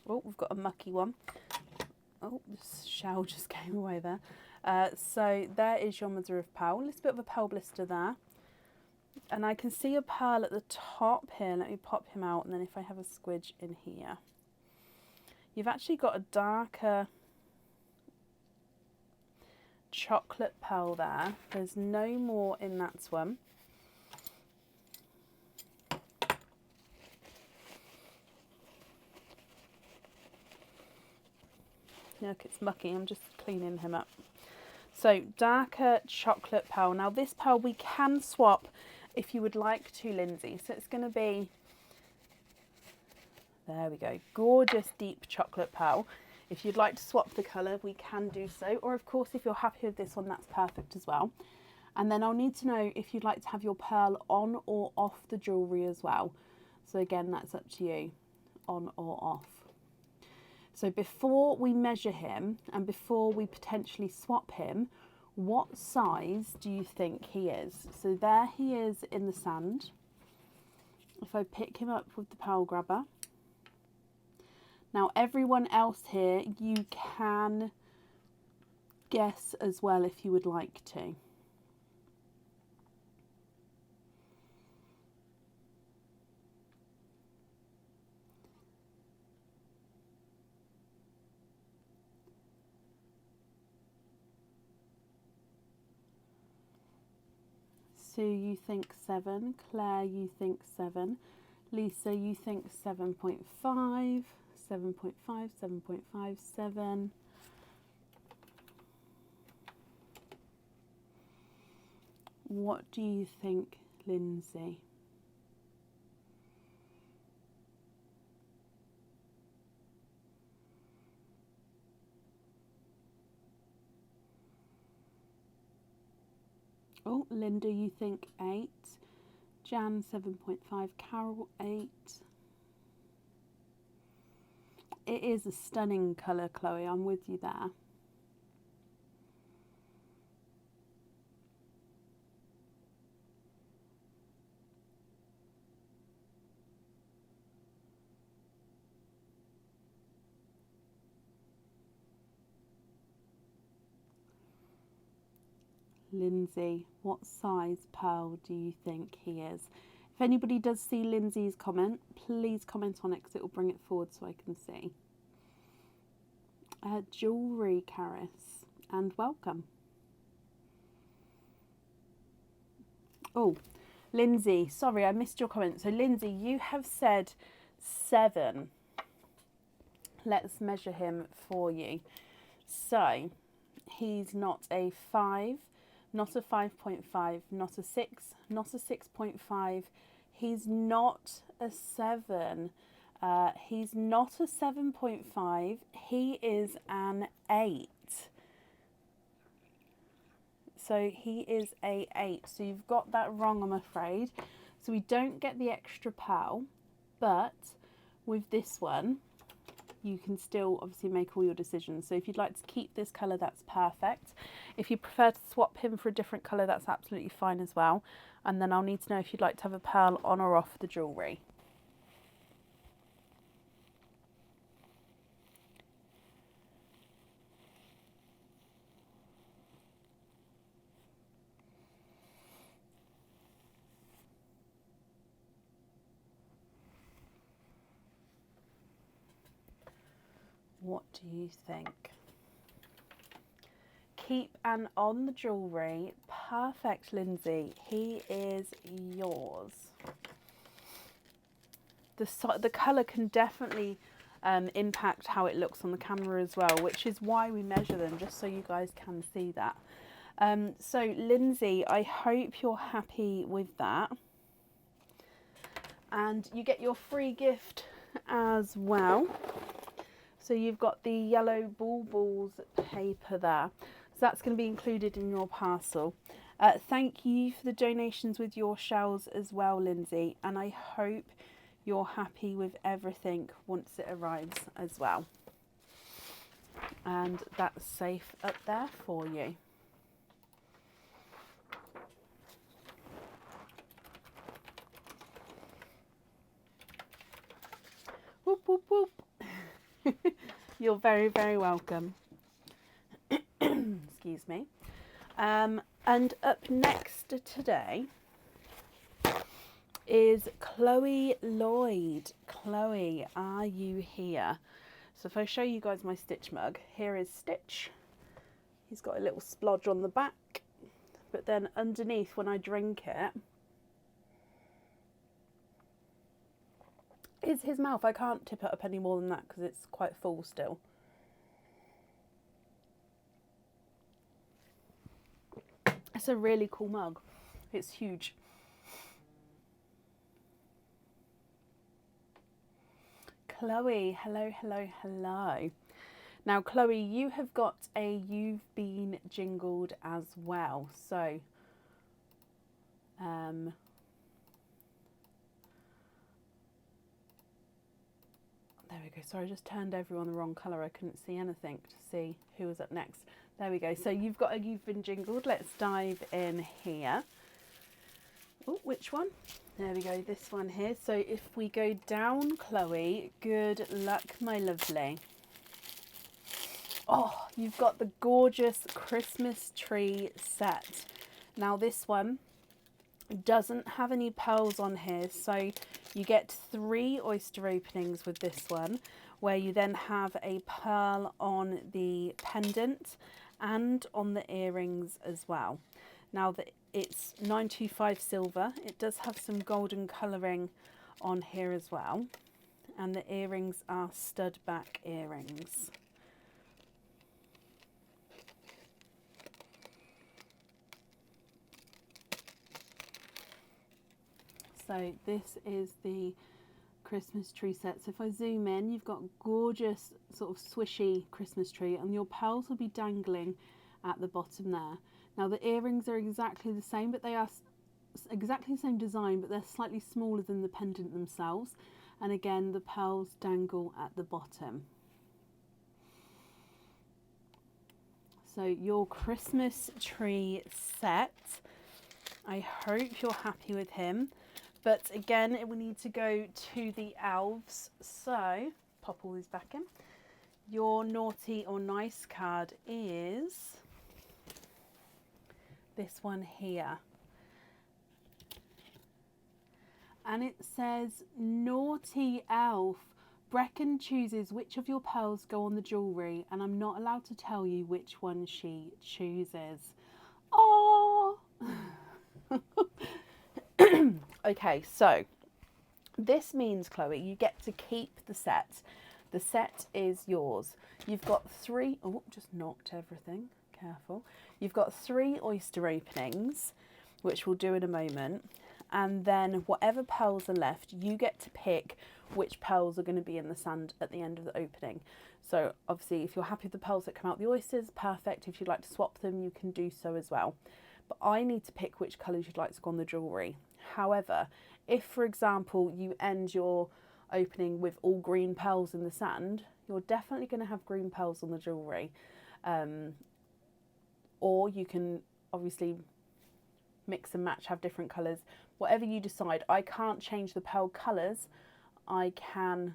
Oh, we've got a mucky one. Oh, the shell just came away there. So there is your mother of pearl. A little bit of a pearl blister there. And I can see a pearl at the top here. Let me pop him out, and then if I have a squidge in here. You've actually got a darker chocolate pearl there. There's no more in that one. Look, it's mucky. I'm just cleaning him up. So darker chocolate pearl. Now this pearl we can swap if you would like to, Lindsay. So it's going to be, there we go, gorgeous deep chocolate pearl. If you'd like to swap the colour, we can do so. Or of course, if you're happy with this one, that's perfect as well. And then I'll need to know if you'd like to have your pearl on or off the jewellery as well. So again, that's up to you, on or off. So before we measure him and before we potentially swap him, what size do you think he is? So there he is in the sand. If I pick him up with the pearl grabber. Now everyone else here, you can guess as well if you would like to. Sue, you think 7. Claire, you think 7. Lisa, you think 7.5. 7.5, 7.5, 7. What do you think, Lindsay? Oh, Linda, you think 8. Jan, 7.5. Carol, 8. It is a stunning colour, Chloe. I'm with you there. Lindsay, what size pearl do you think he is? If anybody does see Lindsay's comment, please comment on it because it will bring it forward so I can see. Jewellery, Caris, and welcome. Oh, Lindsay, sorry, I missed your comment. So Lindsay, you have said 7. Let's measure him for you. So he's not a 5, not a 5.5, not a 6, not a 6.5. He's not a 7. He's not a 7.5. He is an 8. So he is a 8. So you've got that wrong, I'm afraid. So we don't get the extra pearl, but with this one, you can still obviously make all your decisions. So if you'd like to keep this colour, that's perfect. If you prefer to swap him for a different colour, that's absolutely fine as well. And then I'll need to know if you'd like to have a pearl on or off the jewellery. What do you think? Keep an on the jewellery. Perfect, Lindsay. He is yours. The colour can definitely impact how it looks on the camera as well, which is why we measure them, just so you guys can see that. So Lindsay, I hope you're happy with that. And you get your free gift as well. So you've got the yellow balls paper there. So that's going to be included in your parcel. Thank you for the donations with your shells as well, Lindsay. And I hope you're happy with everything once it arrives as well. And that's safe up there for you. Whoop, whoop, whoop. You're very, very welcome. Excuse me. And up next today is Chloe Lloyd. Chloe, are you here? So if I show you guys my Stitch mug, here is Stitch. He's got a little splodge on the back, but then underneath when I drink it is his mouth. I can't tip it up any more than that because it's quite full still. It's a really cool mug. It's huge. Chloe, hello, hello, hello. Now, Chloe, you have got a You've Been Jingled as well. So, there we go. Sorry, I just turned everyone the wrong colour. I couldn't see anything to see who was up next. There we go. So you've got a You've Been Jingled. Let's dive in here. Oh, which one? There we go, this one here. So if we go down, Chloe, good luck, my lovely. Oh, you've got the gorgeous Christmas tree set. Now this one doesn't have any pearls on here, so you get 3 oyster openings with this one, where you then have a pearl on the pendant and on the earrings as well. Now it's 925 silver. It does have some golden colouring on here as well, and the earrings are stud back earrings. So this is the Christmas tree set. So if I zoom in, you've got gorgeous sort of swishy Christmas tree, and your pearls will be dangling at the bottom there. Now the earrings are exactly the same, but they are exactly the same design, but they're slightly smaller than the pendant themselves. And again, the pearls dangle at the bottom. So your Christmas tree set, I hope you're happy with him. But again, it will need to go to the elves. So, pop all these back in. Your naughty or nice card is this one here. And it says, naughty elf, Brecken chooses which of your pearls go on the jewellery, and I'm not allowed to tell you which one she chooses. Oh. Okay, so this means, Chloe, you get to keep the set. The set is yours. You've got 3, oh, just knocked everything, careful. You've got 3 oyster openings, which we'll do in a moment. And then whatever pearls are left, you get to pick which pearls are going to be in the sand at the end of the opening. So obviously, if you're happy with the pearls that come out the oysters, perfect. If you'd like to swap them, you can do so as well. But I need to pick which colours you'd like to go on the jewellery. However, if, for example, you end your opening with all green pearls in the sand, you're definitely going to have green pearls on the jewellery. Or you can obviously mix and match, have different colours. Whatever you decide. I can't change the pearl colours. I can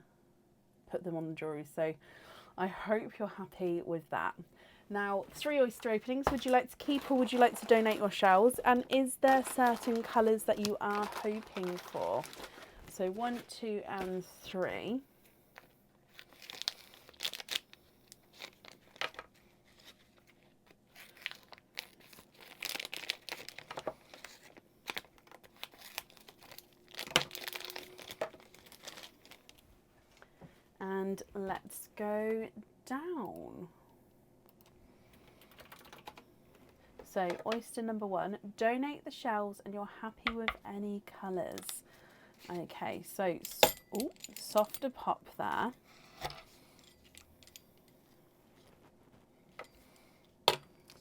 put them on the jewellery. So I hope you're happy with that. Now, 3 oyster openings. Would you like to keep or would you like to donate your shells? And is there certain colours that you are hoping for? So 1, 2 and 3. And let's go down. So oyster number 1, donate the shells and you're happy with any colours. Okay, so ooh, softer pop there.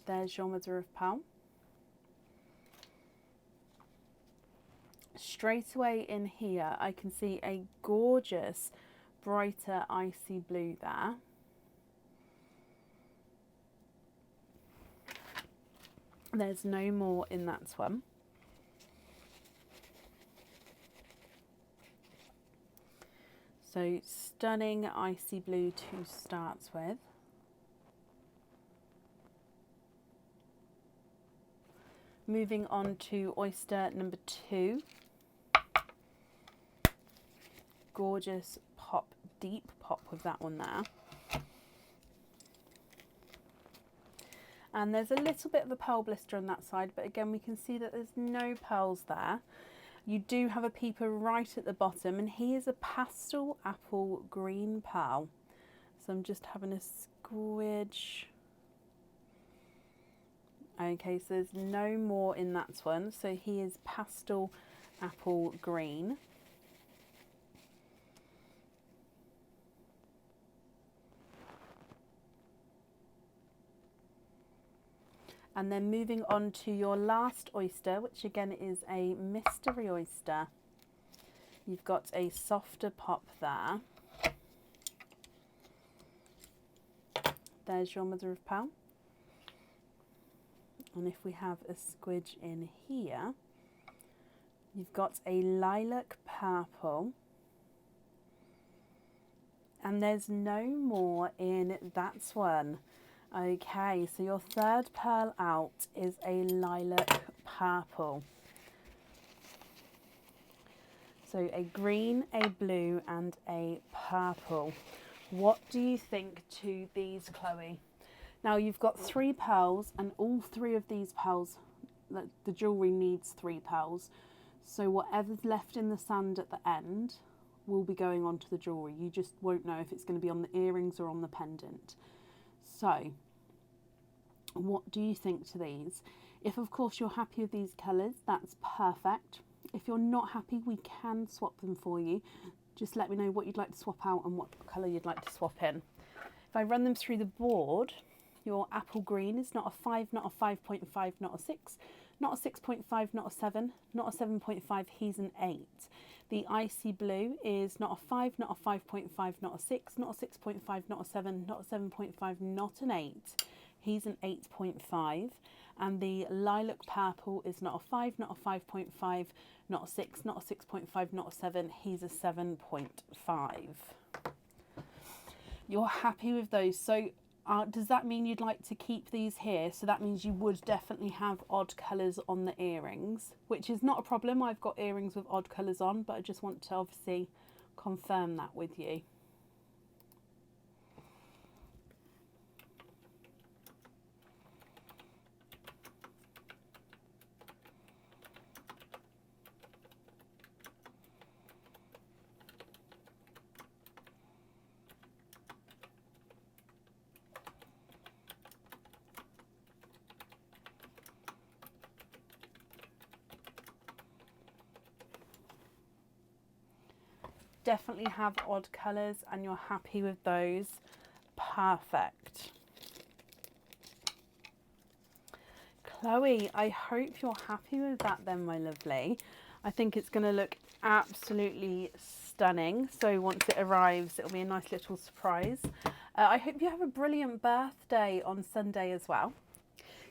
There's your mother of pearl. Straight away in here, I can see a gorgeous, brighter icy blue there. There's no more in that one. So stunning icy blue to start with. Moving on to oyster number 2. Gorgeous pop, deep pop with that one there. And there's a little bit of a pearl blister on that side, but again we can see that there's no pearls there. You do have a peeper right at the bottom, and he is a pastel apple green pearl. So I'm just having a squidge. Okay, so there's no more in that one. So he is pastel apple green. And then moving on to your last oyster, which again is a mystery oyster. You've got a softer pop there. There's your mother of pearl. And if we have a squidge in here, you've got a lilac purple. And there's no more in that one. Okay, so your third pearl out is a lilac purple. So a green, a blue and a purple. What do you think to these, Chloe? Now you've got 3 pearls, and all 3 of these pearls, the jewellery needs 3 pearls. So whatever's left in the sand at the end will be going onto the jewellery. You just won't know if it's going to be on the earrings or on the pendant. So what do you think to these? If of course you're happy with these colours, that's perfect. If you're not happy, we can swap them for you. Just let me know what you'd like to swap out and what colour you'd like to swap in. If I run them through the board, your apple green is not a 5, not a 5.5, not a 6, not a 6.5, not a 7, not a 7.5, he's an 8. The icy blue is not a 5, not a 5.5, not a 6, not a 6.5, not a 7, not a 7.5, not an 8. He's an 8.5. And the lilac purple is not a 5, not a 5.5, not a 6, not a 6.5, not a 7. He's a 7.5. You're happy with those. So does that mean you'd like to keep these here? So that means you would definitely have odd colours on the earrings, which is not a problem. I've got earrings with odd colours on, but I just want to obviously confirm that with you. Definitely have odd colours and you're happy with those. Perfect. Chloe, I hope you're happy with that then, my lovely. I think it's going to look absolutely stunning. So once it arrives, it'll be a nice little surprise. I hope you have a brilliant birthday on Sunday as well.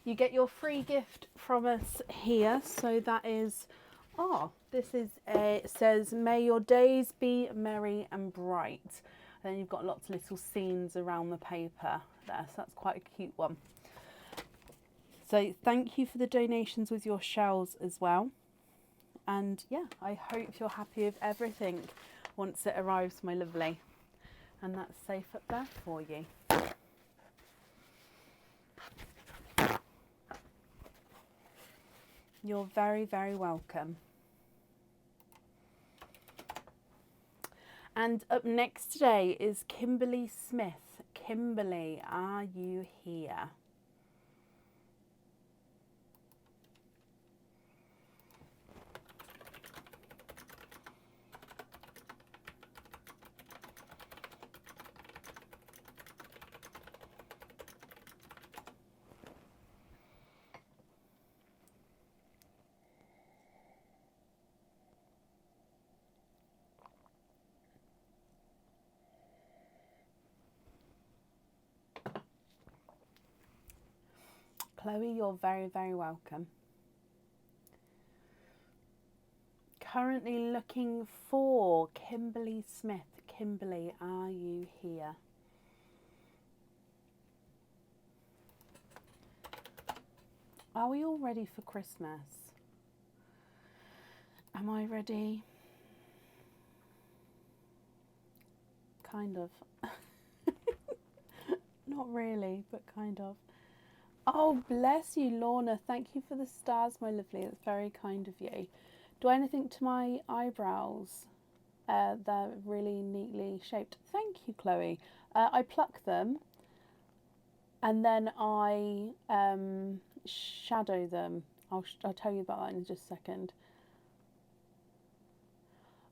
You get your free gift from us here. So that is... this is it says, may your days be merry and bright. And then you've got lots of little scenes around the paper there. So that's quite a cute one. So thank you for the donations with your shells as well. And yeah, I hope you're happy with everything once it arrives, my lovely. And that's safe up there for you. You're very, very welcome. And up next today is Kimberly Smith. Kimberly, are you here? Chloe, you're very, very welcome. Currently looking for Kimberly Smith. Kimberly, are you here? Are we all ready for Christmas? Am I ready? Kind of. Not really, but kind of. Oh, bless you, Lorna. Thank you for the stars, my lovely. It's very kind of you. Do anything to my eyebrows? They're really neatly shaped. Thank you, Chloe. I pluck them and then I shadow them. I'll tell you about that in just a second.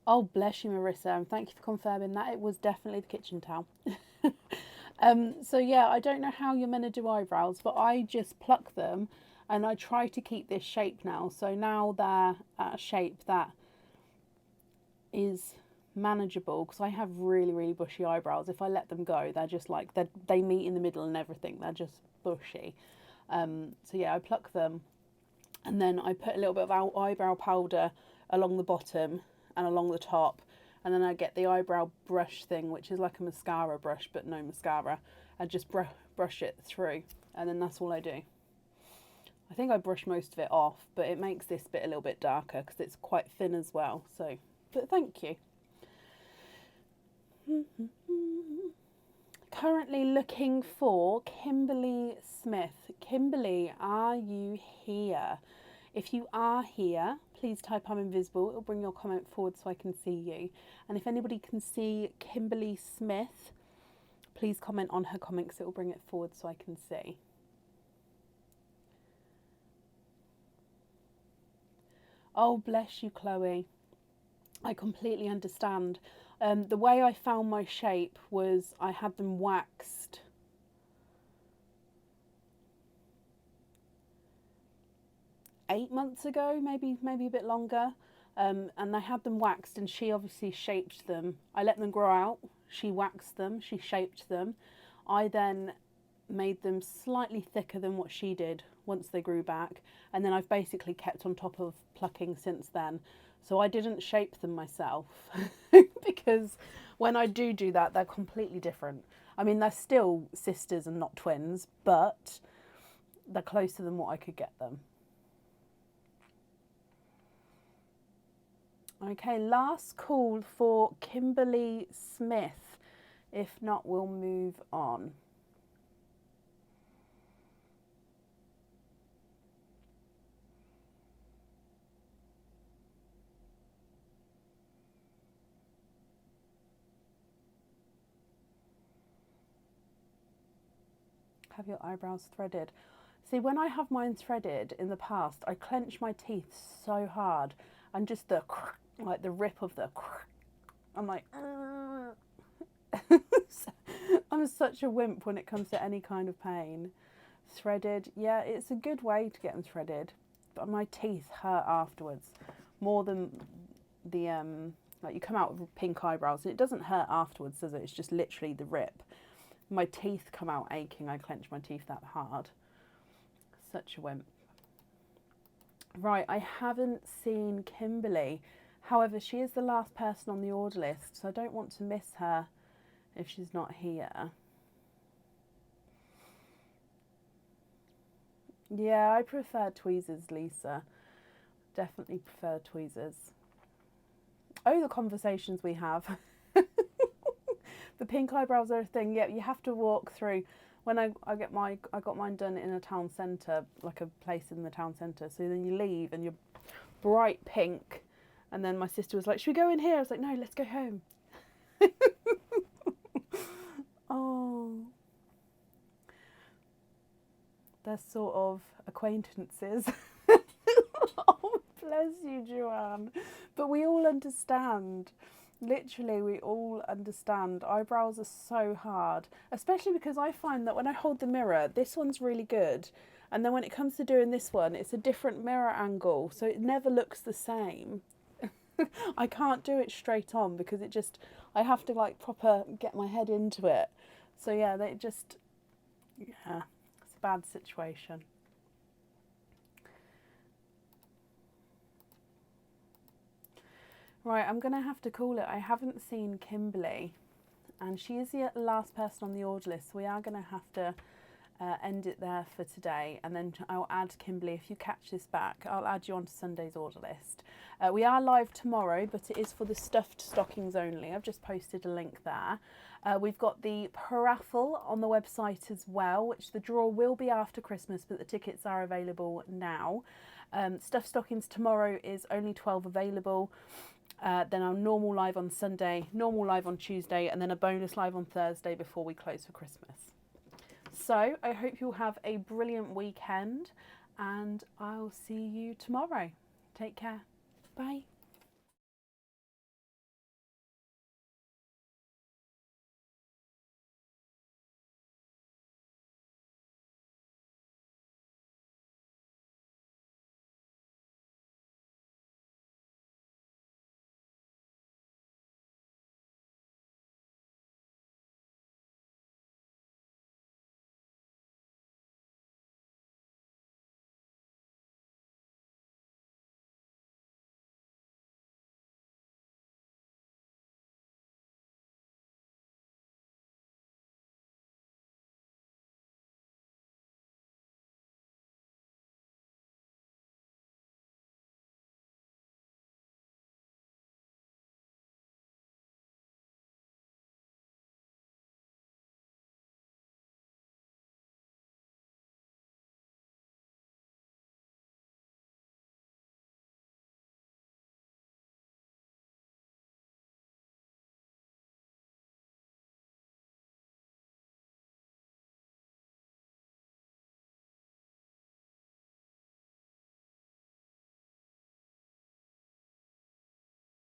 Oh, bless you, Marissa, and thank you for confirming that. It was definitely the kitchen towel. So yeah, I don't know how you're meant to do eyebrows, but I just pluck them and I try to keep this shape now. So now they're at a shape that is manageable, because I have really, really bushy eyebrows. If I let them go, they're just like, they meet in the middle and everything. They're just bushy. So yeah, I pluck them and then I put a little bit of eyebrow powder along the bottom and along the top, and then I get the eyebrow brush thing, which is like a mascara brush but no mascara, and just brush it through, and then that's all I do. I think I brush most of it off, but it makes this bit a little bit darker because it's quite thin as well. So, but thank you. Currently looking for Kimberly Smith. Kimberly, are you here? If you are here, please type I'm invisible. It'll bring your comment forward so I can see you. And if anybody can see Kimberly Smith, please comment on her comment because it will bring it forward so I can see. Oh, bless you, Chloe. I completely understand. The way I found my shape was I had them waxed. Eight months ago, maybe a bit longer, and I had them waxed, and she obviously shaped them. I let them grow out, she waxed them, she shaped them. I then made them slightly thicker than what she did once they grew back, and then I've basically kept on top of plucking since then. So I didn't shape them myself because when I do that, they're completely different. I mean, they're still sisters and not twins, but they're closer than what I could get them. Okay, last call for Kimberly Smith. If not, we'll move on. Have your eyebrows threaded? See, when I have mine threaded in the past, I clench my teeth so hard, and just the like the rip of the I'm like I'm such a wimp when it comes to any kind of pain. Threaded, yeah, it's a good way to get them threaded, but my teeth hurt afterwards more than the like you come out with pink eyebrows and it doesn't hurt afterwards, does it? It's just literally the rip. My teeth come out aching. I clench my teeth that hard. Such a wimp. Right, I haven't seen Kimberly. However, she is the last person on the order list, so I don't want to miss her if she's not here. Yeah, I prefer tweezers, Lisa. Definitely prefer tweezers. Oh, the conversations we have. The pink eyebrows are a thing. Yeah, you have to walk through. When I got mine done in a town centre, like a place in the town centre. So then you leave and you're bright pink. And then my sister was like, should we go in here? I was like, no, let's go home. Oh. They're sort of acquaintances. Oh, bless you, Joanne. But we all understand. Literally, we all understand. Eyebrows are so hard, especially because I find that when I hold the mirror, this one's really good. And then when it comes to doing this one, it's a different mirror angle. So it never looks the same. I can't do it straight on because it just, I have to like proper get my head into it. So yeah, yeah, it's a bad situation. Right, I'm going to have to call it. I haven't seen Kimberly, and she is the last person on the order list. So we are going to have to end it there for today, and then I'll add Kimberly. If you catch this back, I'll add you onto Sunday's order list. We are live tomorrow, but it is for the stuffed stockings only. I've just posted a link there. We've got the paraffle on the website as well, which the draw will be after Christmas, but the tickets are available now. Stuffed stockings tomorrow is only 12 available. Then our normal live on Sunday, normal live on Tuesday, and then a bonus live on Thursday before we close for Christmas. So I hope you'll have a brilliant weekend, and I'll see you tomorrow. Take care. Bye.